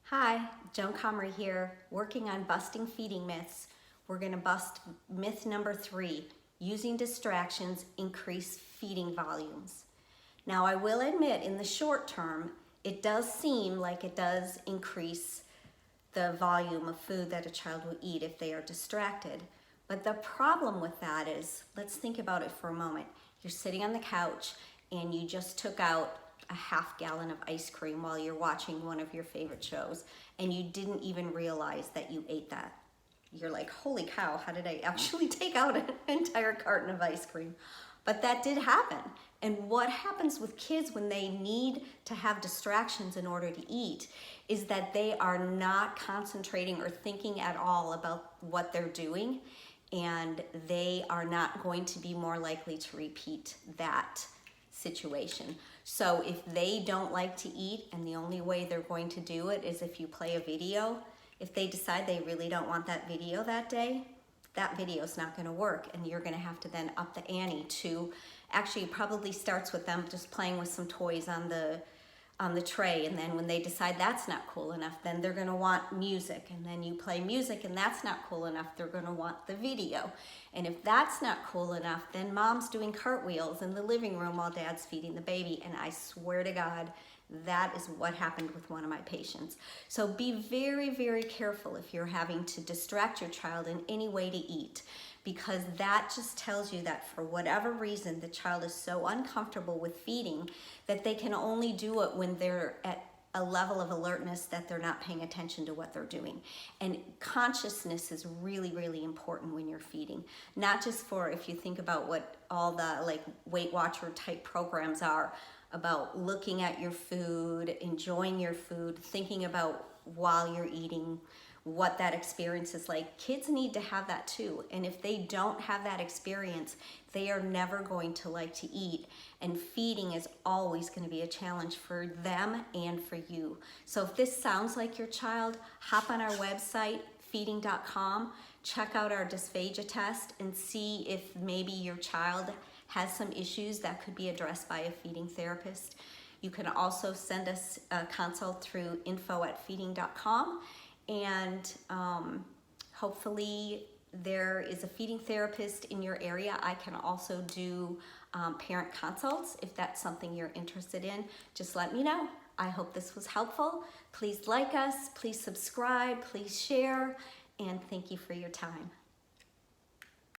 Hi, Joan Comrie here, working on busting feeding myths. We're going to bust myth number 3, using distractions increase feeding volumes. Now, I will admit in the short term, it does seem like it does increase the volume of food that a child will eat if they are distracted. But the problem with that is, let's think about it for a moment. You're sitting on the couch and you just took out a half gallon of ice cream while you're watching one of your favorite shows and you didn't even realize that you ate that. You're like, holy cow, how did I actually take out an entire carton of ice cream? But that did happen. And what happens with kids when they need to have distractions in order to eat is that they are not concentrating or thinking at all about what they're doing, and they are not going to be more likely to repeat that situation. So if they don't like to eat and the only way they're going to do it is if you play a video, if they decide they really don't want that video that day, that video is not going to work, and you're going to have to then up the ante to, actually it probably starts with them just playing with some toys on the tray, and then when they decide that's not cool enough, then they're going to want music, and then you play music and that's not cool enough, they're going to want the video. And if that's not cool enough, then mom's doing cartwheels in the living room while dad's feeding the baby. And I swear to God, that is what happened with one of my patients. So be very, very careful if you're having to distract your child in any way to eat, because that just tells you that for whatever reason, the child is so uncomfortable with feeding that they can only do it when they're at a level of alertness that they're not paying attention to what they're doing. And consciousness is really, really important when you're feeding. Not just for, if you think about what all the like Weight Watcher type programs are, about looking at your food, enjoying your food, thinking about while you're eating, what that experience is like. Kids need to have that too. And if they don't have that experience, they are never going to like to eat. And feeding is always going to be a challenge for them and for you. So if this sounds like your child, hop on our website, feeding.com, check out our dysphagia test and see if maybe your child has some issues that could be addressed by a feeding therapist. You can also send us a consult through info@feeding.com. And hopefully there is a feeding therapist in your area. I can also do parent consults. If that's something you're interested in, just let me know. I hope this was helpful. Please like us, please subscribe, please share, and thank you for your time.